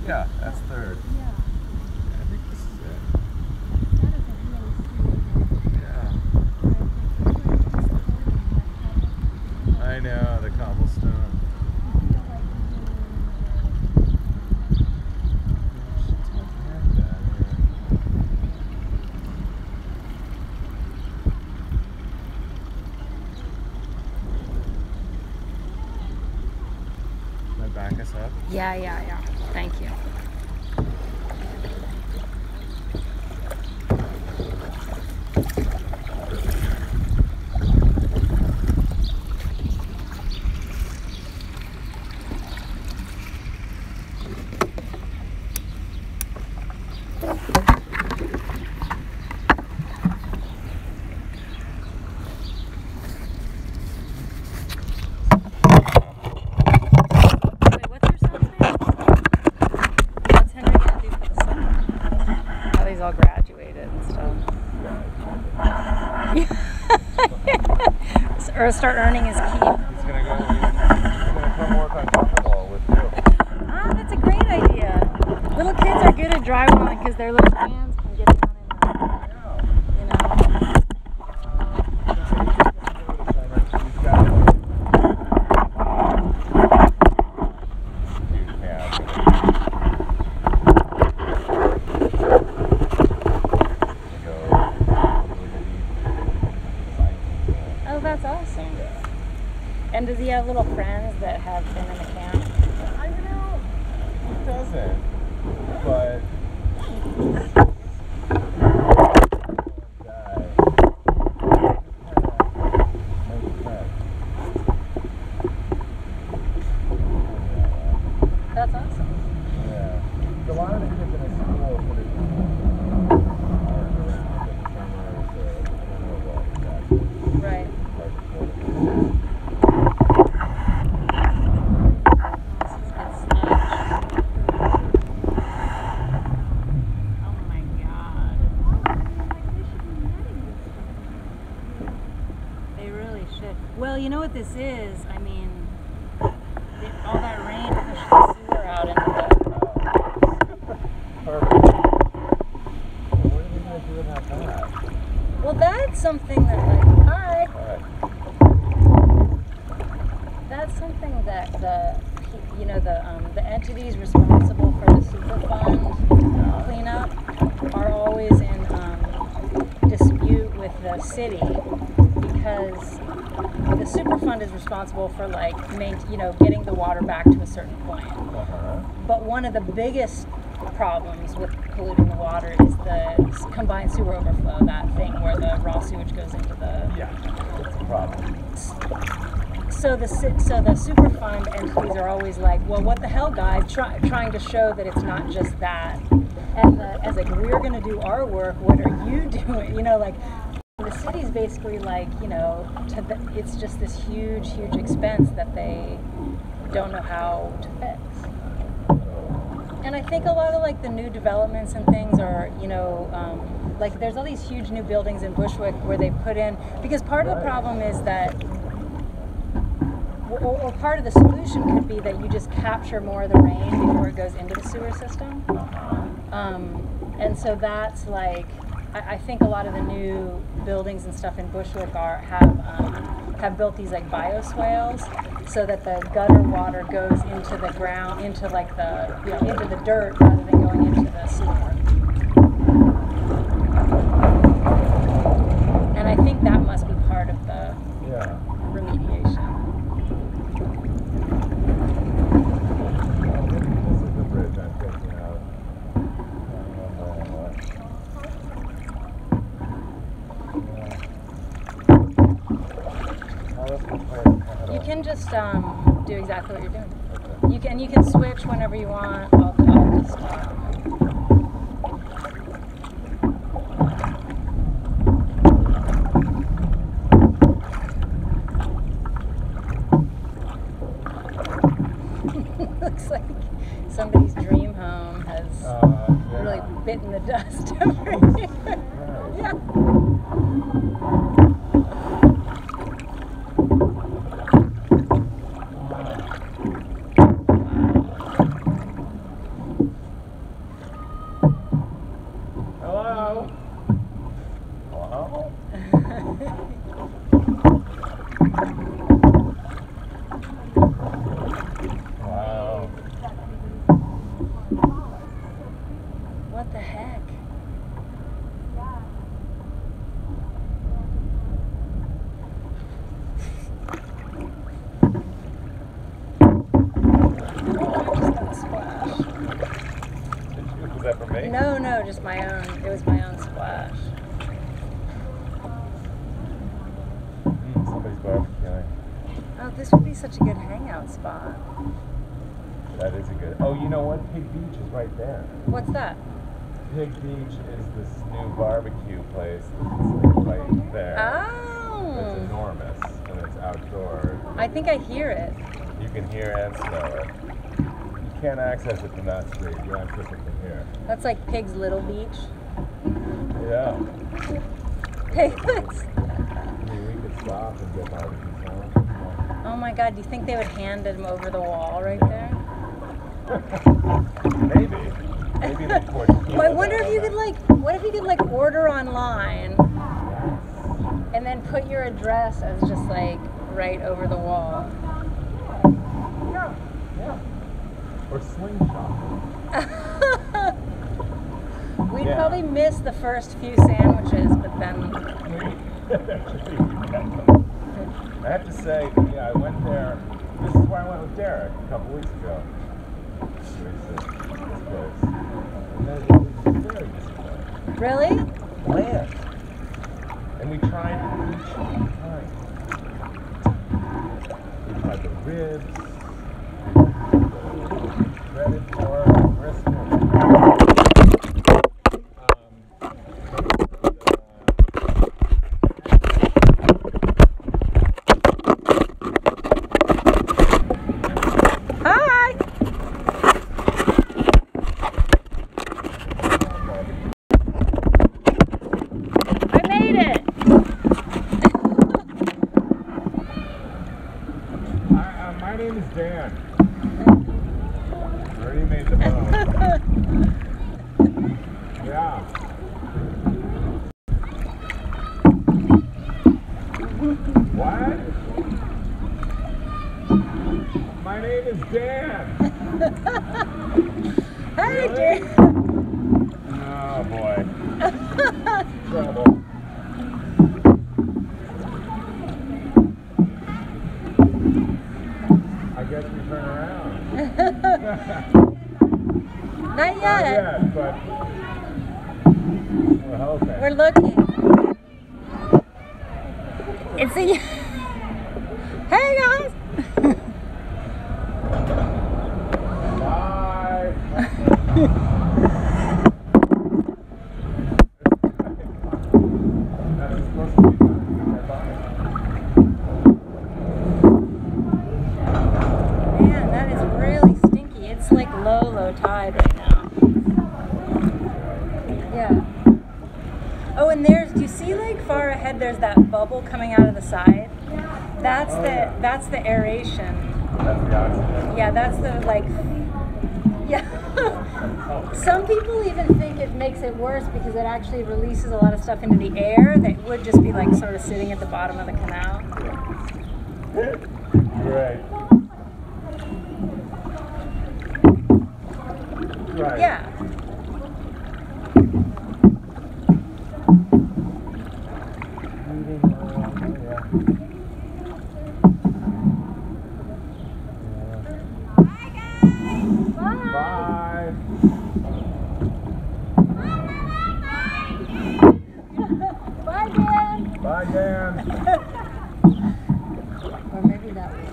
Yeah, that's third. Yeah. I think this is it. That is a really sweet Yeah. I know, the cobblestone. Can I back us up? Yeah. Thank you. All graduated and stuff. Or start earning his keep. He's gonna come work on pickleball with you. Ah, that's a great idea. Little kids are good at drywalling because their little hands can get down in the, you know. Oh, that's awesome. And does he have little friends that have been in the camp? I know. He doesn't. But That's awesome. Yeah. A lot of the kids in his school are around in the summer, so I don't know what exactly. Right. Well, you know what this is? I mean, all that rain pushed the sewer out into the... Perfect. So what are we going to do about that? Well, that's something that, like, hi! Alright. That's something that the entities responsible for the Superfund cleanup are always in dispute with the city because the Superfund is responsible for getting the water back to a certain point. But one of the biggest problems with polluting the water is the combined sewer overflow, that thing where the raw sewage goes into the... Yeah, it's a problem. So the Superfund entities are always like, well, what the hell, guys? Trying to show that it's not just that. And as like, we're going to do our work, what are you doing? You know, like... The city's basically like, you know, it's just this huge expense that they don't know how to fix. And I think a lot of like the new developments and things are, you know, like there's all these huge new buildings in Bushwick where they put in, because part of the problem is that, or part of the solution could be that you just capture more of the rain before it goes into the sewer system. And so that's like, I think a lot of the new buildings and stuff in Bushwick have built these like bioswales so that the gutter water goes into the ground, into like the, you know, into the dirt rather than going into the sewer. And I think that must be part of the remediation. This is the bridge I'm thinking of. You can just do exactly what you're doing. Okay. You can switch whenever you want. I'll just looks like somebody's dream home has really bitten the dust over here. Yeah. that for me? No, no, just my own. It was my own splash. Somebody's barbecuing. Oh, this would be such a good hangout spot. That is a good. Oh, you know what? Pig Beach is right there. What's that? Pig Beach is this new barbecue place. It's like right there. Oh. It's enormous and it's outdoors. I think I hear it. You can hear and smell it. You can't access it from that street. You access it from here. That's like Pig's Little Beach. Yeah. Pigs. I mean, we could stop and get barbecue sauce. Oh my God! Do you think they would hand him over the wall right there? Maybe. Maybe they put. Well, I wonder if you could like. What if you could like order online, and then put your address as just like right over the wall. Yeah. Yeah. Or slingshot. We'd probably miss the first few sandwiches, but then. I have to say, yeah, I went there. This is where I went with Derek a couple weeks ago. This place. And then it was very disappointing. Really? Bland. And we tried each kind. We tried the ribs, breaded pork, brisket. My name is Dan. I already made the phone. Yeah. What? My name is Dan. Hey, Really? Dan. Oh boy. Trouble. I guess we turn around. Not yet. Not yet, but we're hoping. We're looking. It's a. Hey guys. Bye. That is supposed to be done. Man, that is really stinky. It's like low tide right now. Yeah. Oh, and do you see like far ahead there's that bubble coming out of the side? That's that's the aeration. That's the oxygen. Yeah, that's the like yeah. Some people even think it makes it worse because it actually releases a lot of stuff into the air that would just be like sort of sitting at the bottom of the canal. Right. Right. Yeah. Bye. Bye, Dan. Bye, Dan. Or maybe that way.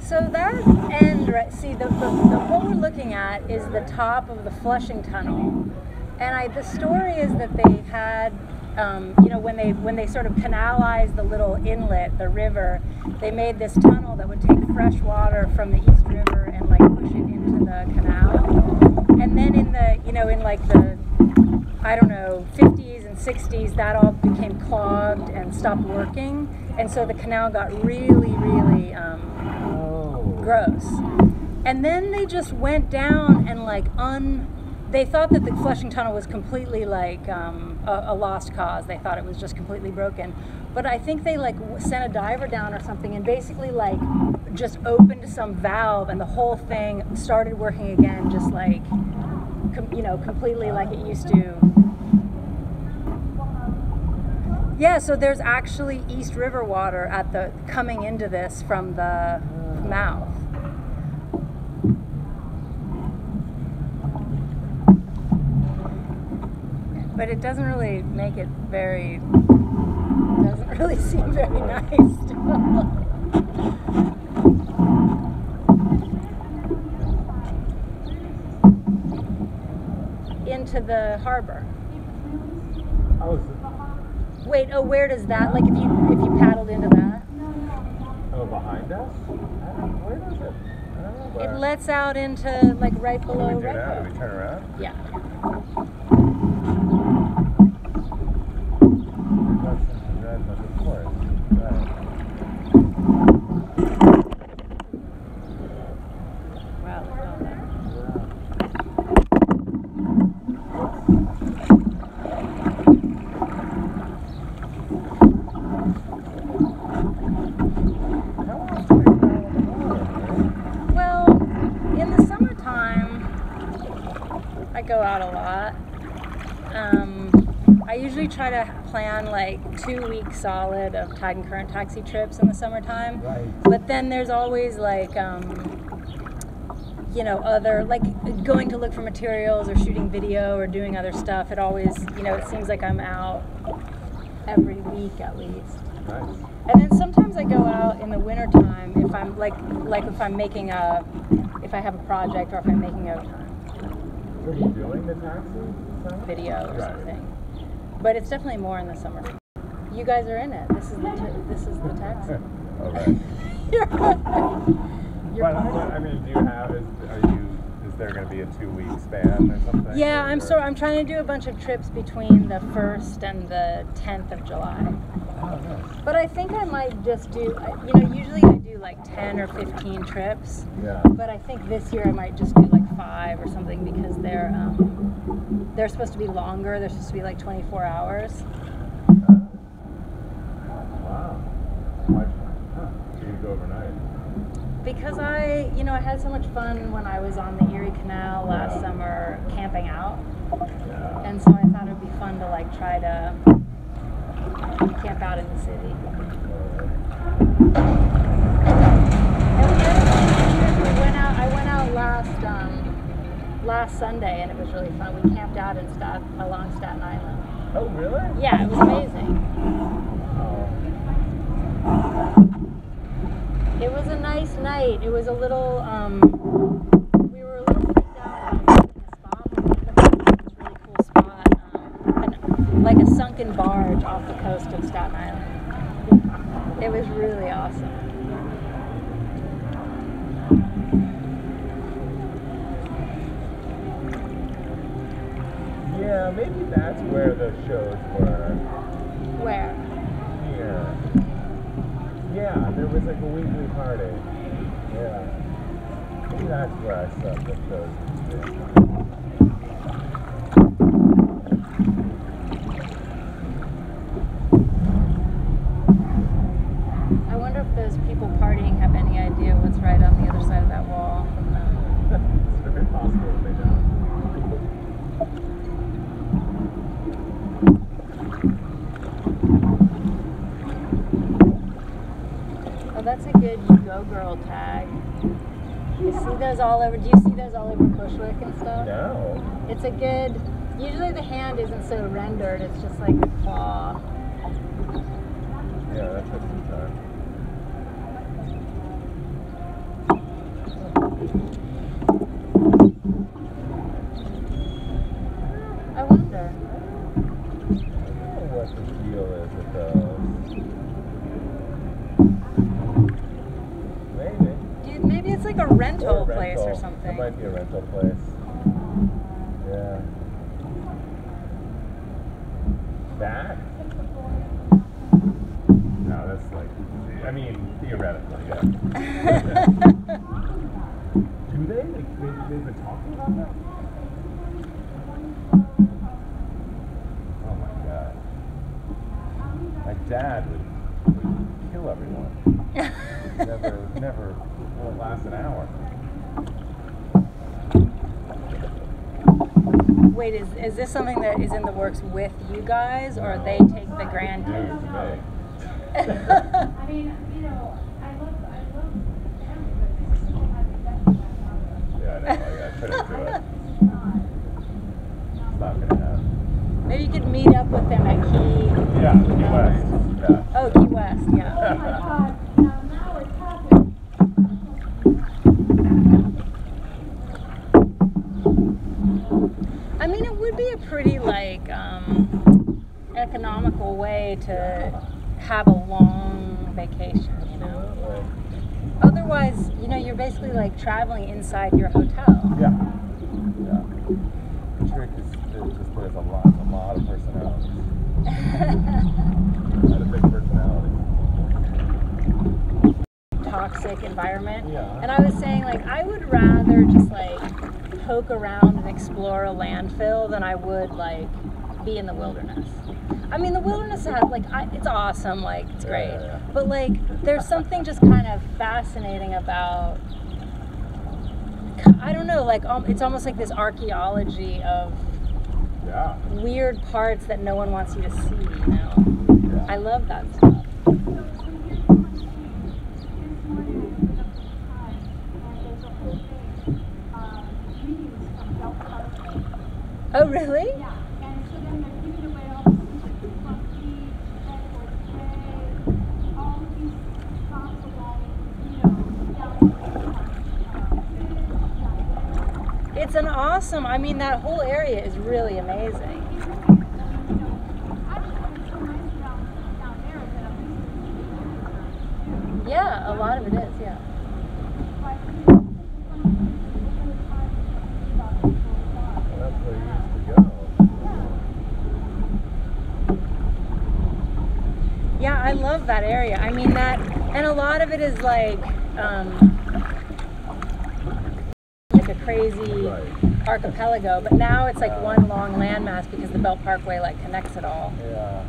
So that end, right? See, the what we're looking at is the top of the Flushing Tunnel, and the story is that they had, you know, when they sort of canalized the little inlet, the river, they made this tunnel that would take fresh water from the East River and like push it into the canal, and then in the, you know, in like the, I don't know, 50s and 60s, that all became clogged and stopped working, and so the canal got really gross. And then they just went down and like they thought that the Flushing Tunnel was completely like a lost cause. They thought it was just completely broken. But I think they like sent a diver down or something and basically like just opened some valve and the whole thing started working again, just like, you know, completely like it used to. Yeah, so there's actually East River water at the coming into this from the mouth. But it doesn't really make it very, doesn't really seem very nice. Into the harbor. Oh, Wait, oh, where does that, like if you paddled into that? oh, behind us? Where is it? I don't know where. It lets out into, like, right below What do we do now? Redbow. Do we turn around? Yeah. Of course. Right. Wow, look at all that. Well, in the summertime, I go out a lot. I usually try to plan like 2 weeks solid of tide and current taxi trips in the summertime. Right. But then there's always like, you know, other, like going to look for materials or shooting video or doing other stuff. It always, you know, it seems like I'm out every week at least. Nice. And then sometimes I go out in the wintertime if I'm like if I'm making if I have a project or if I'm making a So are you doing the taxi? video or Right. something. But it's definitely more in the summer. You guys are in it. This is the taxi. All right. You're But I mean, do you have? Is there going to be a 2-week span or something? Yeah, I'm trying to do a bunch of trips between the 1st and the 10th of July. Oh, nice. But I think I might just do, you know, usually I do like 10 or 15 trips. Yeah. But I think this year I might just do like 5 or something because they're supposed to be longer. They're supposed to be like 24 hours. Wow. Why? So you go overnight. Because I had so much fun when I was on the Erie Canal last summer camping out. Yeah. And so I thought it would be fun to like try to camp out in the city. And I went out last Sunday and it was really fun. We camped out along Staten Island. Oh, really? Yeah, it was amazing. It was a nice night. It was a little, we were a little freaked out about the spot, but we ended up finding this really cool spot, like a sunken barge off the coast of Staten Island. It was really awesome. Yeah, maybe that's where the shows were. Where? Here. Yeah, there was like a weekly party. Yeah. Maybe that's where I saw the shows. I wonder if those people partying have any idea what's right on the other side of that wall from them. It's very possible if they don't. Oh, that's a good "You Go Girl" tag. You see those all over? Do you see those all over Cushwick and stuff? No. It's a good. Usually the hand isn't so rendered. It's just like a claw. Yeah, that took some time. I wonder. I don't know what the deal is with those. Maybe. Dude, maybe it's like a rental Or a place or rental. something. It might be a rental place. Yeah. That? No, that's like, I mean, theoretically, yeah. Do they? Like, they've been talking about that? Oh my god. My dad would kill everyone. Never will last an hour. wait, is this something that is in the works with you guys, or they take the grandkids? I mean, you know, I love Yeah, I know. I couldn't do it. It's not gonna happen. Maybe you could meet up with them at Key. Yeah, Key West. Yeah. Oh, Key West, yeah. oh my God, now it's happening. I mean, it would be a pretty, like, economical way to have a long vacation, you know? Otherwise, you know, you're basically, like, traveling inside your hotel. Yeah. Yeah. The trick is there's a lot of personalities. A lot of big personalities. Toxic environment. Yeah. And I was saying, like, I would rather just, like, poke around and explore a landfill than I would, like, be in the wilderness. I mean, the wilderness has, like, it's awesome, like, it's great. Yeah. But, like, there's something just kind of fascinating about, I don't know, like, it's almost like this archaeology of Yeah. weird parts that no one wants you to see, you know? Yeah. I love that stuff. Oh, really? Yeah, and so then they're giving away all these funky, Edward Bay, all these spots along, down It's an awesome, I mean, that whole area is really amazing. Yeah, a lot of it is, yeah. That's where you used to go. Yeah, I love that area. I mean, that, and a lot of it is like a crazy archipelago, but now it's like one long landmass because the Belt Parkway like connects it all. Yeah.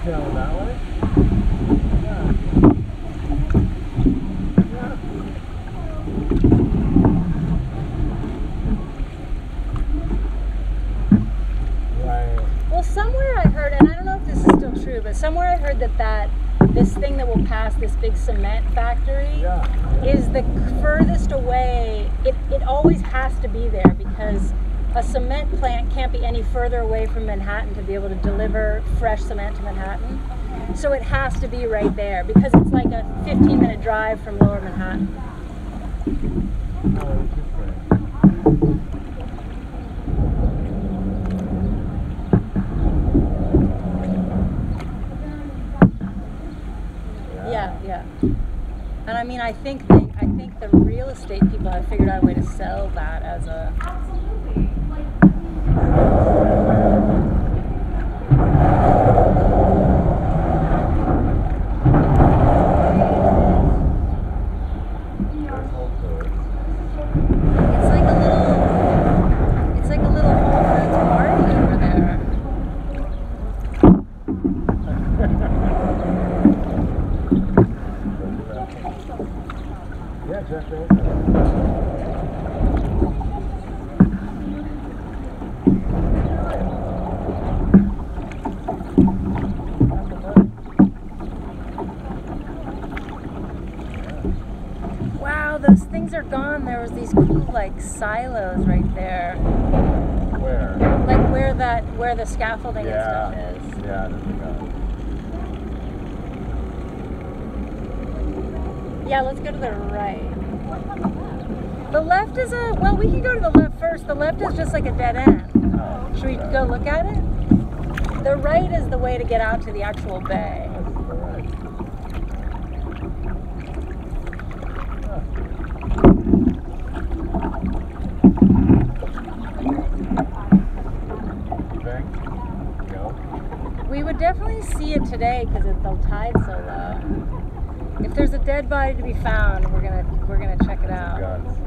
Down that way? Yeah. Right. Well, somewhere I heard, and I don't know if this is still true, but somewhere I heard that this thing that will pass this big cement factory is the furthest away. It always has to be there because a cement plant can't be any further away from Manhattan to be able to deliver fresh cement to Manhattan. So it has to be right there because it's like a 15-minute drive from Lower Manhattan. Oh, interesting. Yeah. And I mean, I think the real estate people have figured out a way to sell that as a. Absolutely. Like, It's like a little Whole Foods party over there. Yeah, Jeff Bezos. Wow, those things are gone. There was these cool like silos right there. Where? Like where the scaffolding and stuff is. Yeah, there's a guy. Yeah, let's go to the right. The left is well, we can go to the left first. The left is just like a dead end. Oh, Should we go look at it? The right is the way to get out to the actual bay. That's the right. You think? No? We would definitely see it today because the tide's so low. If there's a dead body to be found, we're gonna check it out. Guns.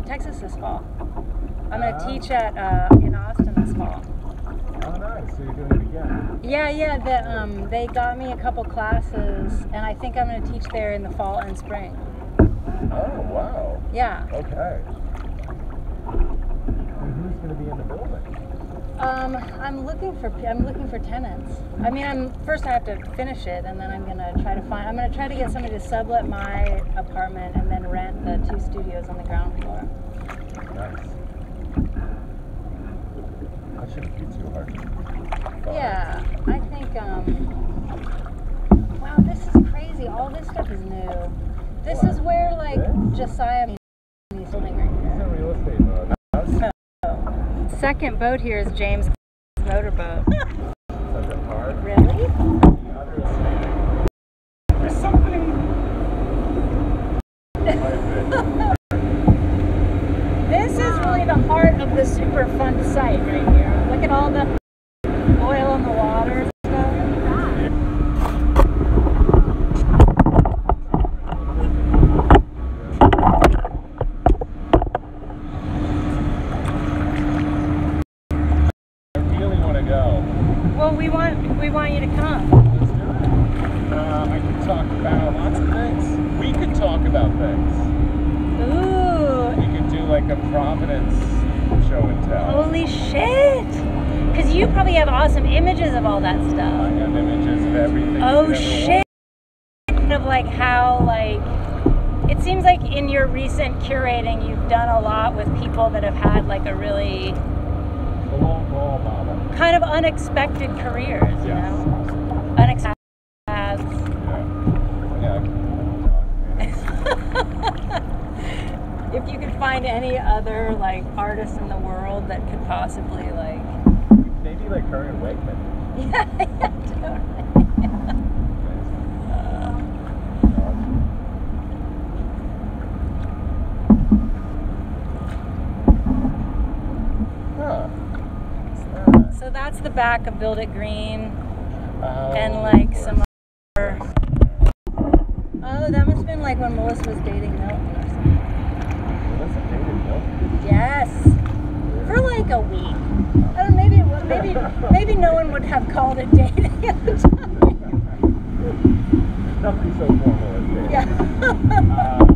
in Texas this fall. I'm going to teach at in Austin this fall. Oh, nice. So you're doing it again? Yeah. They got me a couple classes, and I think I'm going to teach there in the fall and spring. Oh, wow. Yeah. Okay. And who's going to be in the building? I'm looking for tenants. I mean, first I have to finish it, and then I'm gonna try to get somebody to sublet my apartment and then rent the 2 studios on the ground floor. Nice. That shouldn't be too hard. Yeah, I think. Wow, this is crazy. All this stuff is new. This is where like Josiah needs something right He's here. in real estate mode. Second boat here is James' motorboat. Such a hard. Really? Understanding. There's something. This is really the heart of the super fun site right here. Look at all the oil on the water and stuff. I really want to go. Well, we want you to come. Let's do it. I could talk about lots of things. We could talk about things. Ooh. We could do like a Providence show and tell. Holy shit! Because you probably have awesome images of all that I stuff. have images of everything. Oh you could ever shit! Of like how like it seems like in your recent curating you've done a lot with people that have had like a really want. The long ball model. kind of unexpected careers, you Yes. know? Unexpected paths. Yeah. If you could find any other like artists in the world that could possibly like Maybe like Herman Wakeman. yeah, totally. Huh. So that's the back of Build It Green Oh, and like some other. Oh, that must have been like when Melissa was dating Milton or something. Melissa dated Milton? Yes. For like a week. I don't know, maybe it was, maybe no one would have called it dating at the time. Nothing so formal as dating. Yeah.